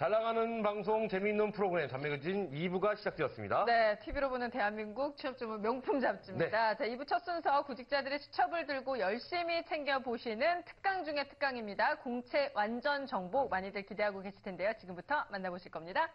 잘 나가는 방송 재미있는 프로그램 전매거진 2부가 시작되었습니다. 네, TV로 보는 대한민국 취업 전문 명품 잡지입니다. 네. 자, 2부 첫 순서 구직자들의 취업을 들고 열심히 챙겨보시는 특강 중의 특강입니다. 공채 완전 정보 많이들 기대하고 계실 텐데요. 지금부터 만나보실 겁니다.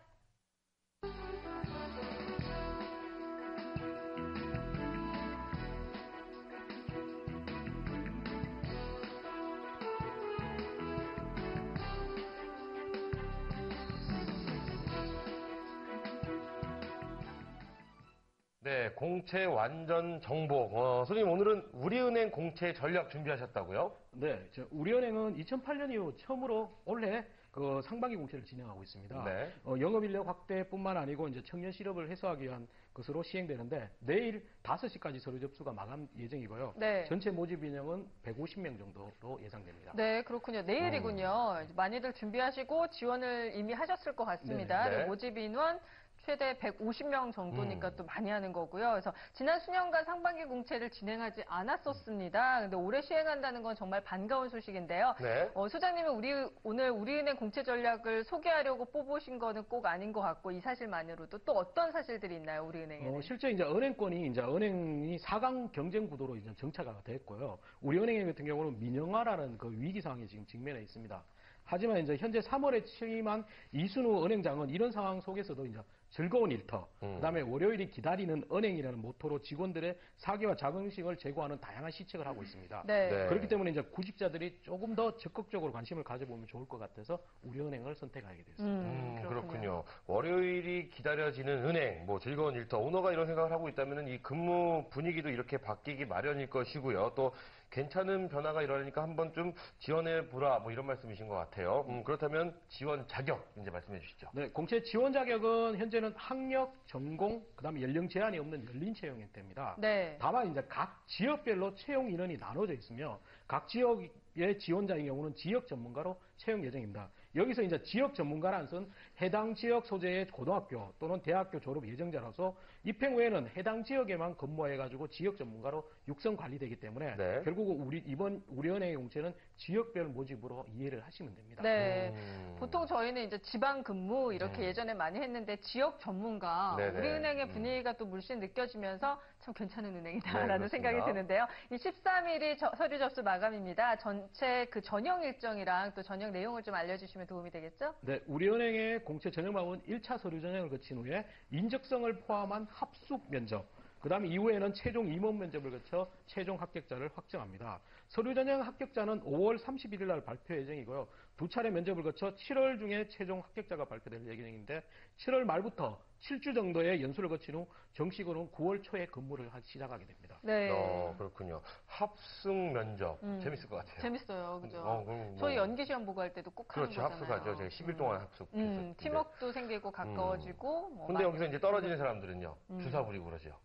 네, 공채 완전 정보. 선생님, 오늘은 우리은행 공채 전략 준비하셨다고요? 네, 우리은행은 2008년 이후 처음으로 올해 그 상반기 공채를 진행하고 있습니다. 네. 영업인력 확대뿐만 아니고 이제 청년 실업을 해소하기 위한 것으로 시행되는데 내일 5시까지 서류 접수가 마감 예정이고요. 네. 전체 모집 인원은 150명 정도로 예상됩니다. 네, 그렇군요. 내일이군요. 많이들 준비하시고 지원을 이미 하셨을 것 같습니다. 네. 모집 인원 최대 150명 정도니까 또 많이 하는 거고요. 그래서 지난 수년간 상반기 공채를 진행하지 않았었습니다. 근데 올해 시행한다는 건 정말 반가운 소식인데요. 네. 소장님은 오늘 우리은행 공채 전략을 소개하려고 뽑으신 거는 꼭 아닌 것 같고 이 사실만으로도 또 어떤 사실들이 있나요, 우리은행에는? 실제 이제 은행권이 이제 은행이 4강 경쟁 구도로 이제 정착가 됐고요. 우리은행 같은 경우는 민영화라는 그 위기 상황에 지금 직면해 있습니다. 하지만 이제 현재 3월에 취임한 이순우 은행장은 이런 상황 속에서도 이제 즐거운 일터, 그다음에 월요일이 기다리는 은행이라는 모토로 직원들의 사기와 자긍심을 제고하는 다양한 시책을 하고 있습니다. 네. 네. 그렇기 때문에 이제 구직자들이 조금 더 적극적으로 관심을 가져보면 좋을 것 같아서 우리은행을 선택하게 됐습니다. 그렇군요. 월요일이 기다려지는 은행, 뭐 즐거운 일터, 오너가 이런 생각을 하고 있다면 이 근무 분위기도 이렇게 바뀌기 마련일 것이고요. 또 괜찮은 변화가 일어나니까 한번 좀 지원해보라, 뭐 이런 말씀이신 것 같아요. 그렇다면 지원 자격 이제 말씀해 주시죠. 네, 공채 지원 자격은 현재는 학력, 전공, 그다음에 연령 제한이 없는 열린 채용 형태입니다. 네. 다만 이제 각 지역별로 채용 인원이 나눠져 있으며 각 지역의 지원자의 경우는 지역 전문가로 채용 예정입니다. 여기서 이제 지역 전문가라는 것은 해당 지역 소재의 고등학교 또는 대학교 졸업 예정자라서 입행 후에는 해당 지역에만 근무해가지고 지역 전문가로 육성 관리되기 때문에 네. 결국 이번 우리은행의 공채는 지역별 모집으로 이해를 하시면 됩니다. 네. 보통 저희는 이제 지방 근무 이렇게 예전에 많이 했는데 지역 전문가, 네네. 우리은행의 분위기가 또 물씬 느껴지면서 참 괜찮은 은행이다라는 네, 생각이 드는데요. 이 13일이 서류 접수 마감입니다. 전체 그 전형 일정이랑 또 전형 내용을 좀 알려주시면 도움이 되겠죠? 네, 우리은행의 공채 전형망은 1차 서류 전형을 거친 후에 인적성을 포함한 합숙 면접, 그 다음에 이후에는 최종 임원 면접을 거쳐 최종 합격자를 확정합니다. 서류 전형 합격자는 5월 31일 날 발표 예정이고요. 두 차례 면접을 거쳐 7월 중에 최종 합격자가 발표될 예정인데 7월 말부터 7주 정도의 연수를 거친 후 정식으로는 9월 초에 근무를 시작하게 됩니다. 네. 그렇군요. 합숙 면접 재밌을 것 같아요. 재밌어요, 그죠? 뭐. 저희 연기 시험 보고 할 때도 꼭 하는 그렇죠. 거잖아요. 합숙하죠. 제가 10일 동안 합숙했었는데. 팀워크도 생기고 가까워지고. 뭐 근데 여기서 이제 떨어지는 사람들은요. 주사 부리고 그러죠.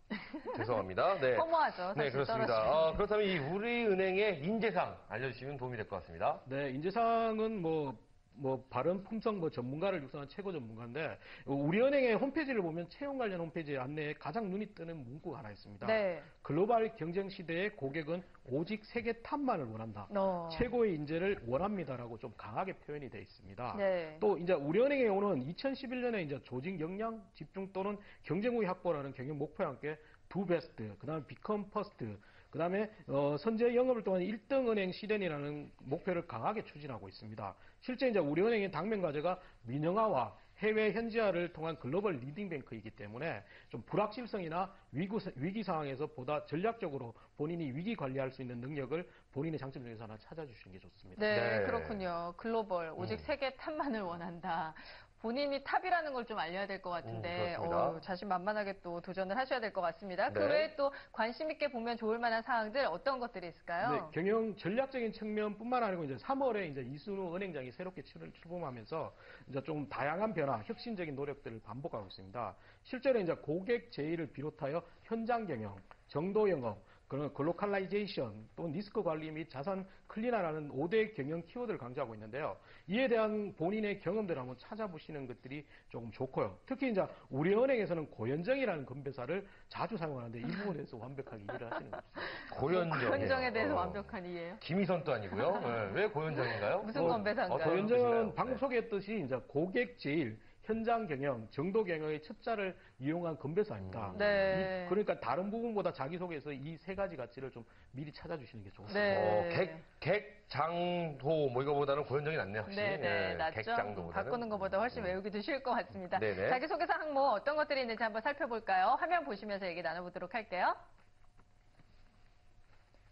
죄송합니다. 네. 허무하죠. 네, 그렇습니다. 그렇다면 이 우리은행의 인재상 알려주시면 도움이 될 것 같습니다. 네, 인재상은 발음 품성 전문가를 육성한 최고 전문가인데 우리은행의 홈페이지를 보면 채용 관련 홈페이지 안내에 가장 눈이 뜨는 문구가 하나 있습니다. 네. 글로벌 경쟁 시대의 고객은 오직 세계 탑만을 원한다. 최고의 인재를 원합니다라고 좀 강하게 표현이 되어 있습니다. 네. 또 이제 우리은행에 오는 2011년에 이제 조직 역량 집중 또는 경쟁 우위 확보라는 경영 목표와 함께 두 베스트, 그 다음에 비컴 퍼스트, 그 다음에 선제 영업을 통한 1등 은행 실현이라는 목표를 강하게 추진하고 있습니다. 실제 이제 우리은행의 당면 과제가 민영화와 해외 현지화를 통한 글로벌 리딩뱅크이기 때문에 좀 불확실성이나 위기 상황에서 보다 전략적으로 본인이 위기 관리할 수 있는 능력을 본인의 장점 중에서 하나 찾아주시는 게 좋습니다. 네, 그렇군요. 글로벌, 오직 세계 탑만을 원한다. 본인이 탑이라는 걸 좀 알려야 될 것 같은데 자신만만하게 또 도전을 하셔야 될 것 같습니다. 네. 그 외에 또 관심 있게 보면 좋을 만한 사항들 어떤 것들이 있을까요? 네, 경영 전략적인 측면뿐만 아니고 이제 3월에 이제 이순우 은행장이 새롭게 출범하면서 이제 좀 다양한 변화, 혁신적인 노력들을 반복하고 있습니다. 실제로 이제 고객 제의를 비롯하여 현장 경영, 정도 영업, 그런 글로컬라이제이션, 또 리스크 관리 및 자산 클리너라는 5대 경영 키워드를 강조하고 있는데요. 이에 대한 본인의 경험들을 한번 찾아보시는 것들이 조금 좋고요. 특히 이제 우리은행에서는 고현정이라는 건배사를 자주 사용하는데 이 부분에서 완벽하게 이해를 하시는 거죠. 고현정에 대해서 완벽한 이해요? 김희선도 아니고요. 네, 왜 고현정인가요? 무슨 건배사인가요? 고현정은 방금 소개했듯이 이제 고객 제일, 현장 경영, 정도 경영의 첩자를 이용한 건배사입니다. 네. 그러니까 다른 부분보다 자기소개에서 이 세 가지 가치를 좀 미리 찾아주시는 게 좋습니다. 네. 객장도 뭐 이거보다는 고현정이 낫네요. 혹시. 네, 낫죠. 객장도보다는. 바꾸는 것보다 훨씬 외우기도 쉬울 것 같습니다. 네네. 자기소개서 항목 어떤 것들이 있는지 한번 살펴볼까요? 화면 보시면서 얘기 나눠보도록 할게요.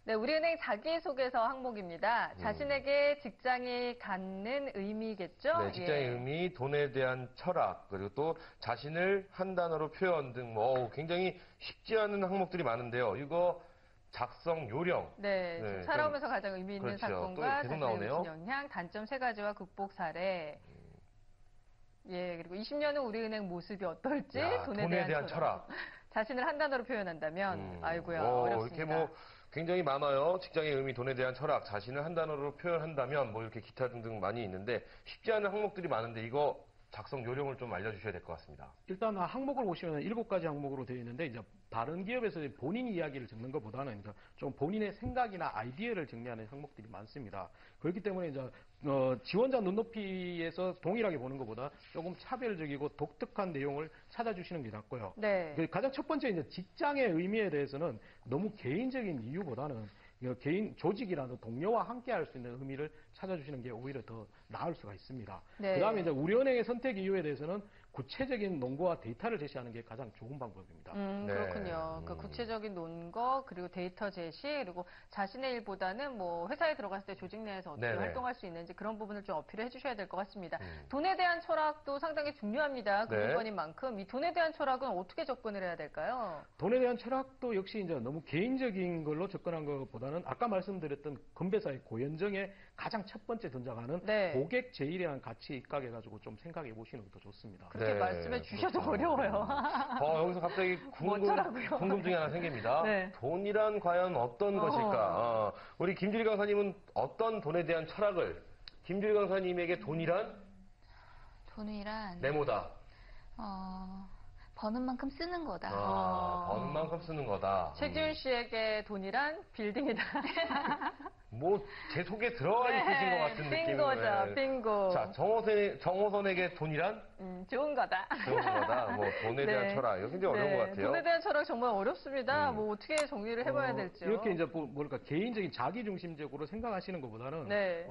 네, 우리은행 자기소개서 항목입니다. 자신에게 직장이 갖는 의미겠죠? 네, 직장의 예. 의미, 돈에 대한 철학, 그리고 또 자신을 한 단어로 표현 등 굉장히 쉽지 않은 항목들이 많은데요. 이거 작성 요령. 네, 네, 지금 살아오면서 가장 의미 있는 그렇죠. 사건과 또 계속 자신의 나오네요. 미친 영향, 단점 3가지와 극복 사례. 예, 그리고 20년 후 우리은행 모습이 어떨지, 야, 돈에 대한 철학. 자신을 한 단어로 표현한다면, 아이고야, 어렵습니다. 이렇게 뭐 굉장히 많아요. 직장의 의미, 돈에 대한 철학, 자신을 한 단어로 표현한다면 뭐 이렇게 기타 등등 많이 있는데 쉽지 않은 항목들이 많은데 이거 작성 요령을 좀 알려주셔야 될 것 같습니다. 일단 항목을 보시면 7가지 항목으로 되어 있는데 이제 다른 기업에서 본인 이야기를 적는 것보다는 이제 좀 본인의 생각이나 아이디어를 정리하는 항목들이 많습니다. 그렇기 때문에 이제 지원자 눈높이에서 동일하게 보는 것보다 조금 차별적이고 독특한 내용을 찾아주시는 게 낫고요. 네. 가장 첫 번째 이제 직장의 의미에 대해서는 너무 개인적인 이유보다는 개인 조직이라는 동료와 함께 할 수 있는 의미를 찾아주시는 게 오히려 더 나을 수가 있습니다. 네. 그다음에 이제 우리은행의 선택 이유에 대해서는 구체적인 논거와 데이터를 제시하는 게 가장 좋은 방법입니다. 네. 그렇군요. 그 구체적인 논거, 그리고 데이터 제시, 그리고 자신의 일보다는 뭐 회사에 들어갔을 때 조직 내에서 어떻게 네네. 활동할 수 있는지 그런 부분을 좀 어필을 해주셔야 될 것 같습니다. 돈에 대한 철학도 상당히 중요합니다. 그 네. 물건인 만큼 이 돈에 대한 철학은 어떻게 접근을 해야 될까요? 돈에 대한 철학도 역시 이제 너무 개인적인 걸로 접근한 것보다는 아까 말씀드렸던 건배사의 고현정의 가장 첫 번째 등장하는 네. 고객 제일이라는 가치에 입각해가지고 좀 생각해 보시는 것도 좋습니다. 그렇게 네, 말씀해 주셔도 그렇죠. 어려워요. 여기서 갑자기 뭐더라고요. 궁금증이 하나 생깁니다. 네. 돈이란 과연 어떤 것일까? 우리 김주리 강사님은 어떤 돈에 대한 철학을 김주리 강사님에게 돈이란 돈이란 네모다. 버는 만큼 쓰는 거다. 버는 만큼 쓰는 거다. 최지훈 씨에게 돈이란 빌딩이다. 뭐 제 속에 들어와 있으신 것 같은 느낌이. 빙고죠, 빙고. 자, 정호선에게 돈이란 좋은 거다. 좋은 거다. 뭐 돈에 대한 네. 철학. 이거 굉장히 어려운 것 같아요. 돈에 대한 철학 정말 어렵습니다. 뭐 어떻게 정리를 해봐야 될지요. 이렇게 이제 뭐랄까 개인적인 자기 중심적으로 생각하시는 것보다는 네.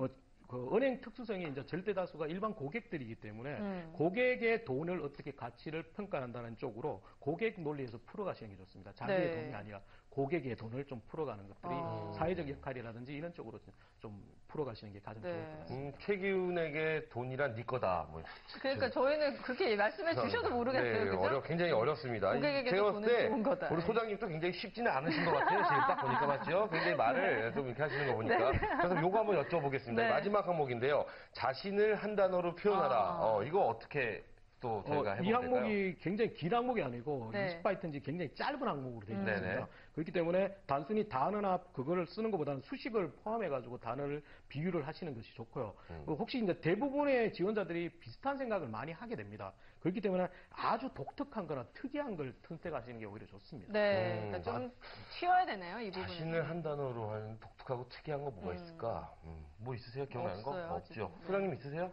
그 은행 특수성이 이제 절대 다수가 일반 고객들이기 때문에 고객의 돈을 어떻게 가치를 평가한다는 쪽으로 고객 논리에서 풀어가시는 게 좋습니다. 자기의 네. 돈이 아니라 고객의 돈을 좀 풀어가는 것들이 사회적 역할이라든지 이런 쪽으로 좀 풀어가시는 게 가장 좋을 것 같습니다. 최기훈에게 돈이란 네 거다. 뭐. 그러니까 저희는 그렇게 말씀해 주셔도 모르겠어요. 네, 그죠? 굉장히 어렵습니다. 고객에게도 제가 돈은 봤을 때 좋은 거다. 우리 소장님도 굉장히 쉽지는 않으신 것 같아요. 지금 딱 보니까 맞죠? 굉장히 말을 좀 이렇게 하시는 거 보니까. 그래서 요거 한번 여쭤보겠습니다. 네. 마지막 항목인데요. 자신을 한 단어로 표현하라. 이거 어떻게 또 저희가 해보면 이 될까요? 항목이 굉장히 긴 항목이 아니고 네. 20바이트인지 굉장히 짧은 항목으로 되어 있습니다. 네네. 그렇기 때문에 단순히 단어나 그거를 쓰는 것보다는 수식을 포함해가지고 단어를 비유를 하시는 것이 좋고요. 혹시 이제 대부분의 지원자들이 비슷한 생각을 많이 하게 됩니다. 그렇기 때문에 아주 독특한 거나 특이한 걸 선택하시는 게 오히려 좋습니다. 네, 그러니까 좀 튀어야 되네요, 이 부분은. 자신을 한 단어로 하는 독특하고 특이한 거 뭐가 있을까? 뭐 있으세요? 기억나는 거? 없어요, 없죠. 지금. 소장님 있으세요?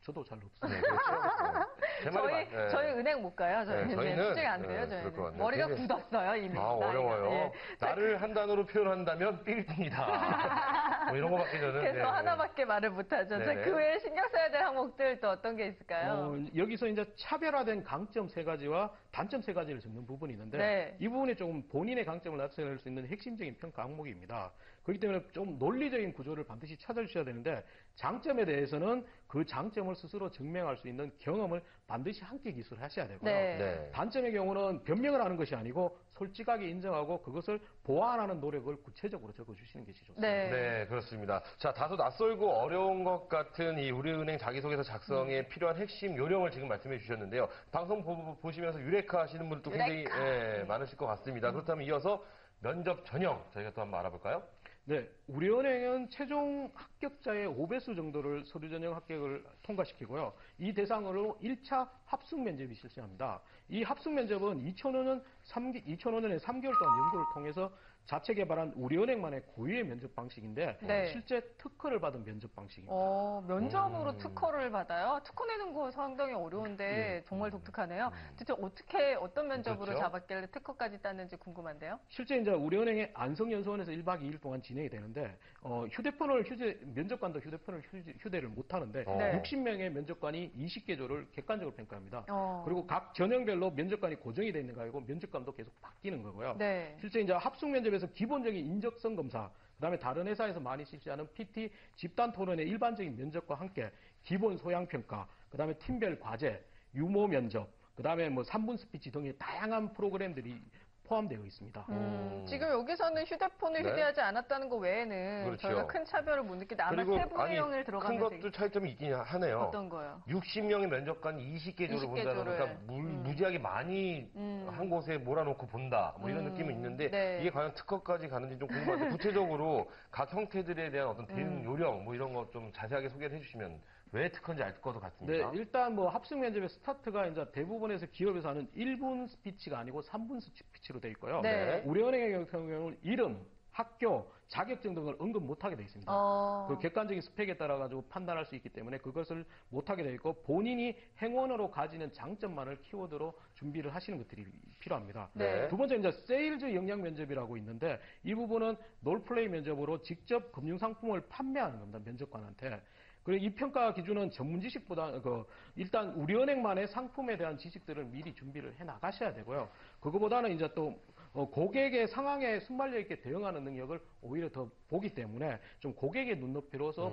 저도 잘 없습니다. 네, 그렇죠. 제 말이 저희 은행 못 가요. 저희는 저희는, 수직 안 돼요. 그럴 것 저희는 같네요. 머리가 굉장히- 굳었어요 이미. 어려워요. 예. 나를 한 단어로 표현한다면 빌딩이다. 뭐 이런 거밖에 저는. 그래서 하나밖에 말을 못하죠. 자, 네네. 그 외에 신경 써야 될 항목들 또 어떤 게 있을까요? 여기서 이제 차별화된 강점 3가지와 단점 3가지를 적는 부분이 있는데 네. 이 부분이 조금 본인의 강점을 나타낼 수 있는 핵심적인 평가 항목입니다. 그렇기 때문에 좀 논리적인 구조를 반드시 찾아주셔야 되는데 장점에 대해서는 그 장점을 잘못됨을 스스로 증명할 수 있는 경험을 반드시 함께 기술하셔야 되고요. 네. 네. 단점의 경우는 변명을 하는 것이 아니고 솔직하게 인정하고 그것을 보완하는 노력을 구체적으로 적어주시는 것이 좋습니다. 네. 네, 그렇습니다. 자, 다소 낯설고 어려운 것 같은 이 우리은행 자기소개서 작성에 필요한 핵심 요령을 지금 말씀해 주셨는데요. 방송 보시면서 유레카 하시는 분들도 굉장히 유레카. 예, 많으실 것 같습니다. 그렇다면 이어서 면접 전형 저희가 또 한번 알아볼까요? 네, 우리은행은 최종 합격자의 5배수 정도를 서류 전형 합격을 통과시키고요. 이 대상으로 1차 합숙 면접이 실시합니다. 이 합숙 면접은 2005년에 3개월 동안 연구를 통해서 자체 개발한 우리은행만의 고유의 면접 방식인데 네. 실제 특허를 받은 면접 방식입니다. 면접으로 특허를 받아요? 특허 내는 거 상당히 어려운데 정말 독특하네요. 대체 어떤 면접으로 그렇죠. 잡았길래 특허까지 땄는지 궁금한데요. 실제 이제 우리은행의 안성연수원에서 1박 2일 동안 진행이 되는데 면접관도 휴대폰을 휴대를 못 하는데 네. 60명의 면접관이 20개조를 객관적으로 평가합니다. 어. 그리고 각 전형별로 면접관이 고정이 되어 있는 거 아니고 면접관도 계속 바뀌는 거고요. 네. 실제 이제 합숙 면접에서 기본적인 인적성 검사, 그다음에 다른 회사에서 많이 실시하는 PT, 집단 토론의 일반적인 면접과 함께 기본 소양 평가, 그다음에 팀별 과제, 유모 면접, 그다음에 뭐 3분 스피치 등의 다양한 프로그램들이 포함되어 있습니다. 지금 여기서는 휴대폰을 네. 휴대하지 않았다는 거 외에는 그렇죠. 저희가 큰 차별을 못 느끼는데 아마 그리고 세부 내용을 큰 들어가면서 것도 차이점이 있긴 하네요. 어떤 거요? 60명의 면접관이 20개조를 20개 본다는 조를. 거니까 무지하게 많이 한 곳에 몰아놓고 본다 뭐 이런 느낌은 있는데 네. 이게 과연 특허까지 가는지 좀 궁금한데 구체적으로 각 형태들에 대한 어떤 대응 요령 뭐 이런 거 좀 자세하게 소개를 해주시면 왜 특허인지 알 것도 네, 같습니다. 일단 뭐 합숙 면접의 스타트가 이제 대부분에서 기업에서 하는 1분 스피치가 아니고 3분 스피치로 되어 있고요. 네. 우리은행의 경우는 이름, 학교, 자격증 등을 언급 못하게 되어 있습니다. 그 객관적인 스펙에 따라 가지고 판단할 수 있기 때문에 그것을 못하게 되어 있고 본인이 행원으로 가지는 장점만을 키워드로 준비를 하시는 것들이 필요합니다. 네. 두 번째 이제 세일즈 역량 면접이라고 있는데 이 부분은 롤플레이 면접으로 직접 금융상품을 판매하는 겁니다. 면접관한테. 그리고 이 평가 기준은 전문 지식보다 일단 우리은행만의 상품에 대한 지식들을 미리 준비를 해 나가셔야 되고요. 그거보다는 이제 또 고객의 상황에 순발력 있게 대응하는 능력을 오히려 더 보기 때문에 좀 고객의 눈높이로서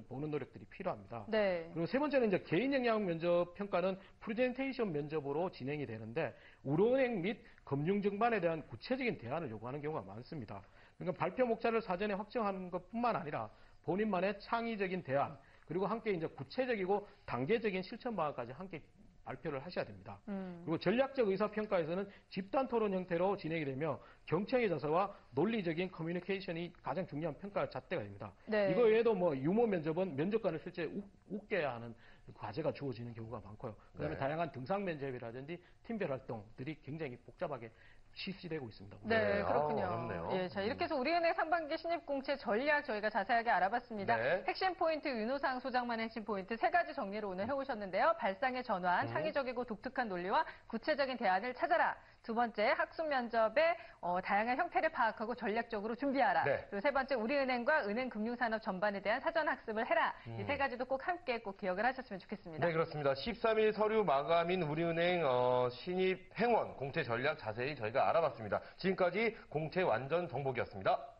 보는 노력들이 필요합니다. 네. 그리고 세 번째는 이제 개인 역량 면접 평가는 프레젠테이션 면접으로 진행이 되는데 우리은행 및 금융 정반에 대한 구체적인 대안을 요구하는 경우가 많습니다. 그러니까 발표 목차를 사전에 확정하는 것뿐만 아니라 본인만의 창의적인 대안 그리고 함께 이제 구체적이고 단계적인 실천 방안까지 함께 발표를 하셔야 됩니다. 그리고 전략적 의사평가에서는 집단 토론 형태로 진행이 되며 경청의 자세와 논리적인 커뮤니케이션이 가장 중요한 평가 잣대가 됩니다. 네. 이거 외에도 뭐 유머 면접은 면접관을 실제 웃게 하는 과제가 주어지는 경우가 많고요. 그다음에 네. 다양한 등산 면접이라든지 팀별 활동들이 굉장히 복잡하게 실시되고 있습니다. 네, 네, 그렇군요. 어렵네요. 예, 자, 이렇게 해서 우리은행 상반기 신입공채 전략 저희가 자세하게 알아봤습니다. 네. 핵심 포인트, 윤호상 소장만의 핵심 포인트 세 가지 정리를 오늘 해오셨는데요. 발상의 전환, 창의적이고 독특한 논리와 구체적인 대안을 찾아라. 두 번째, 학습 면접의 다양한 형태를 파악하고 전략적으로 준비하라. 네. 그리고 세 번째, 우리은행과 은행금융산업 전반에 대한 사전 학습을 해라. 이 세 가지도 꼭 함께 꼭 기억을 하셨으면 좋겠습니다. 네, 그렇습니다. 13일 서류 마감인 우리은행 신입 행원 공채 전략 자세히 저희가 알아봤습니다. 지금까지 공채 완전 정복이었습니다.